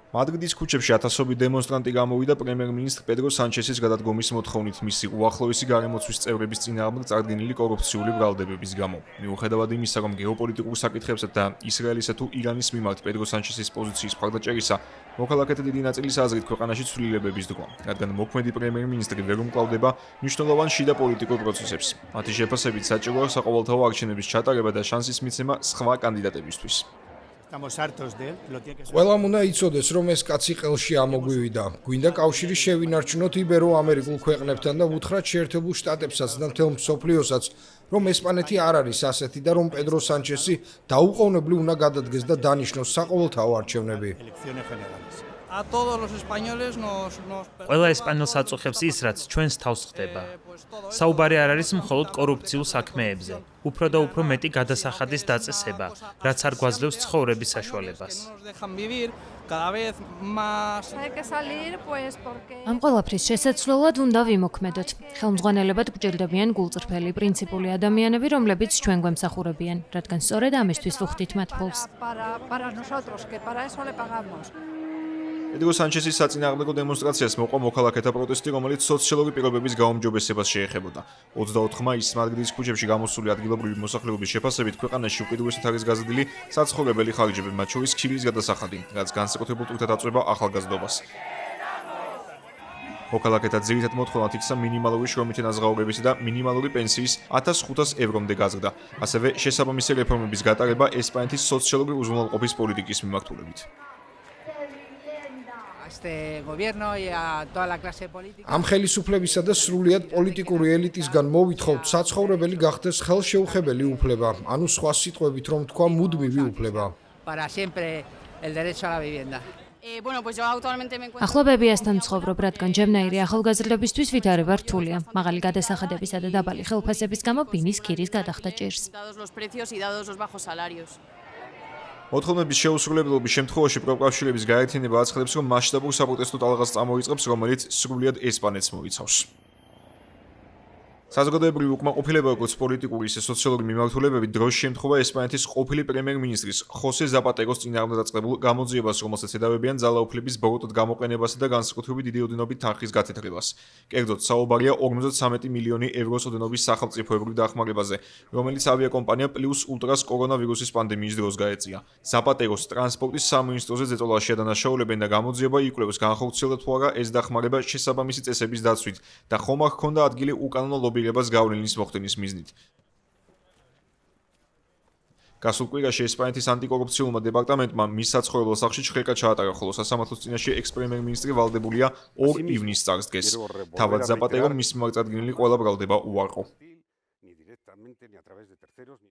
მადრიდის ქუჩებში ათასობით დემონსტრანტი გამოვიდა პრემიერ-მინისტრ პედრო სანჩესის გადადგომის მოთხოვნით მისი უახლოესი გარემოცვის წევრების წინააღმდეგ წარდგენილი კორუფციული ბრალდებების გამო. მიუხედავად იმისა, რომ გეოპოლიტიკურ საკითხებსა და ისრაელისა თუ ირანის მიმართ პედრო სანჩესის პოზიციის მხარდაჭერისა მოქალაქეთა დიდი ნაწილის აზრით ქვეყანაში ცვლილებების დროა, რადგან მოქმედი პრემიერ-მინისტრი ვერ უმკლავდება მნიშვნელოვან შიდა პოლიტიკურ პროცესებს. მათი შეფასებით საჭიროა საყოველთაო არჩევნების ჩატარება და შანსის მიცემა სხვა კანდიდატებისთვის. ყველამ უნდა იცოდეს, რომ ეს კაცი ყელში ამოგვივიდა. გვინდა კავშირი შევინარჩუნოთ იბერო-ამერიკულ ქვეყნებთან და უთხრათ შეერთებულ შტატებსაც და მთელ მსოფლიოსაც, რომ ესპანეთი არ არის ასეთი და რომ პედრო სანჩესი დაუყოვნებლივ უნდა გადადგეს და დანიშნოს საყოველთაო არჩევნები. ყველა ესპანელ საწუხებს ის, რაც ჩვენს თავს ხდება. საუბარი არ არის მხოლოდ კორუფციულ საქმეებზე, უფრო და უფრო მეტი გადასახადის დაწესება, რაც არ გვაძლევს ცხოვრების საშუალებას. ამ ყველაფრის შესაძლებლად უნდა ვიმოქმედოთ. ხელმძღვანელებად გვჭირდებიან გულწრფელი, პრინციპული ადამიანები, რომლებიც ჩვენ გვემსახურებიან, რადგან სწორედ ამისთვის ვუხდით მათ ფულს. პედრო სანჩესის საწინააღმდეგო დემონსტრაციას მოყვა მოქალაქეთა პროტესტი, რომელიც სოციალური პირობების გაუმჯობესებას შეეხებოდა. 24 მაისს მადრიდის ქუჩებში გამოსული ადგილობრივი მოსახლეობის შეფასებით ქვეყანაში უკიდურესად არის გაზრდილი საცხოვრებელი ხარჯები, მათ შორის ქიმიის გადასახადი, რაც განსაკუთრებულ ტვირთად აწვება ახალგაზრდობას. მოქალაქეთა ძირითად მოთხოვნად იქცა მინიმალური შრომითი ნაზღაურებისა და მინიმალური პენსიის 1500 ევრომდე გაზრდა, ასევე შესაბამისი რეფორმების გატარება ესპანეთის სოციალური უზრუნველყოფის პოლიტიკის მიმართულებით. ამ ხელისუფლებისა და სრულიად პოლიტიკური ელიტისგან მოვითხოვთ საცხოვრებელი გახდეს ხელშეუხებელი უფლება, ანუ სხვა სიტყვებით რომ თქვა მუდმივი უფლება. ახლა ბებიასთან მცხოვრობ, რადგან ჯერნაირი ახალგაზრდებისთვის ვითარება რთულია. მაღალი გადასახადებისა და დაბალი ხელფასების გამო ბინის ქირის გადახდა ჭირს. მოთხოვნების შეუსრულებლობის შემთხვევაში პროკავშირების გაერთიანება აცხადებს, რომ მასშტაბურ საპროტესტო ტალღას წამოიწყებს, რომელიც სრულიად ესპანეთს მოიცავს. საზოგადოებრივი უკმაყოფილება, როგორც პოლიტიკური, ისე სოციალური მიმართულებები დროს შეემთხვევა ესპანეთის ყოფილი პრემიერ-მინისტრის ხოსე ზაპატეროს წინააღმდეგ დაწყებულ გამოძიებას, რომელსაც ედავებიან ძალაუფლების ბოროტად გამოყენებასა და განსაკუთრებით დიდი ოდენობით თანხის გათეთრებას. კერძოდ, საუბარია 53 მილიონი ევროს ოდენობის სახელმწიფოებრივ დახმარებაზე, რომელიც ავიაკომპანია პლუს ულტრას კორონავირუსის პანდემიის დროს გაეწია. ზაპატეროს ტრანსპორტის სამინისტროზე ზეწოლაში ადანაშაულებენ და გამოძიება იკვლევს განხორციელდა თუ არა ეს დახმარება შესაბამისი წესების დაცვით და ხომ არ ჰქონდა ადგილი უკანონო ლობირებას გავლენის მოხდენის მიზნით. გასულ კვირაში ესპანეთის ანტიკორუფციულმა დეპარტამენტმა მის საცხოვრებელ სახლში ჩხრეკა ჩაატარა, ხოლო სასამართლოს წინაშე ექს-პრემიერ-მინისტრი ვალდებულია 2 ივნის წარს დღეს. თავად ზაპატერომ მის მიმართ წარდგენილი ყველა ბრალდება უარყო.